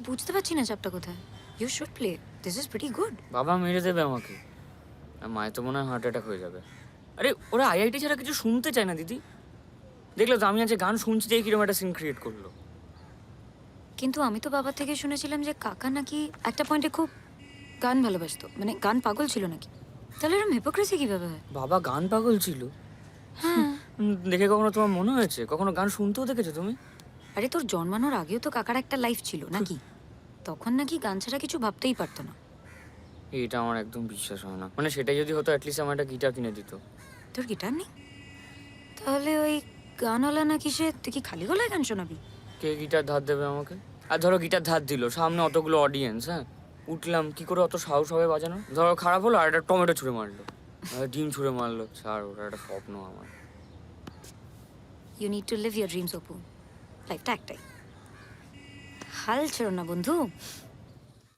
বুঝতে পারছি না চাপটা কোথায়। You should play, this is pretty good. বাবা মেরে দেবে আমাকে, আর মায়ের তো মনে হয় হার্ট অ্যাটাক হয়ে যাবে। আরে ওরা আইআইটি ছাড়া কিছু শুনতে চায় না দিদি। দেখলো তো আমি আজকে গান শুনছি দেখে কিরকম একটা সিন ক্রিয়েট করলো। কিন্তু আমি তো বাবার থেকে শুনেছিলাম যে কাকা নাকি একটা পয়েন্টে খুব গান ভালোবাসতো, মানে গান পাগল ছিল নাকি। তাহলে এরকম হিপোক্রেসি কিভাবে হয়? বাবা গান পাগল ছিল? হ্যাঁ। দেখে কখনো তোমার মনে হয়েছে? কখনো গান শুনতেও দেখেছো তুমি? আরে তোর জন্মানোর আগেও তো কাকার একটা লাইফ ছিল নাকি? তখন নাকি গান ছাড়া কিছু ভাবতেই পারতো না। এইটা আমার একদম বিশ্বাস হয় না। মানে সেটাই যদি হতো অ্যাটলিস্ট আমার একটা গিটার কিনে দিত। তোর গিটার নেই? তাহলে ওই গানওয়ালা না কিসে তুই কি খালি গলায় গান শোনাবি? কে গিটার ধার দেবে আমাকে? আর ধরো গিটার ধার দিল, সামনে অতগুলো অডিয়েন্স, হ্যাঁ, উঠলাম, কি করে অত সাহস হবে বাজানো? ধরো খারাপ হলো আর একটা টমেটো ছুঁড়ে মারলো, ডিম ছুঁড়ে মারলো, ছাড়, ওটা একটা স্বপ্ন আমার। You need to live your dreams Apu. লাইফটা একটাই, হাল ছেড়ো না বন্ধু।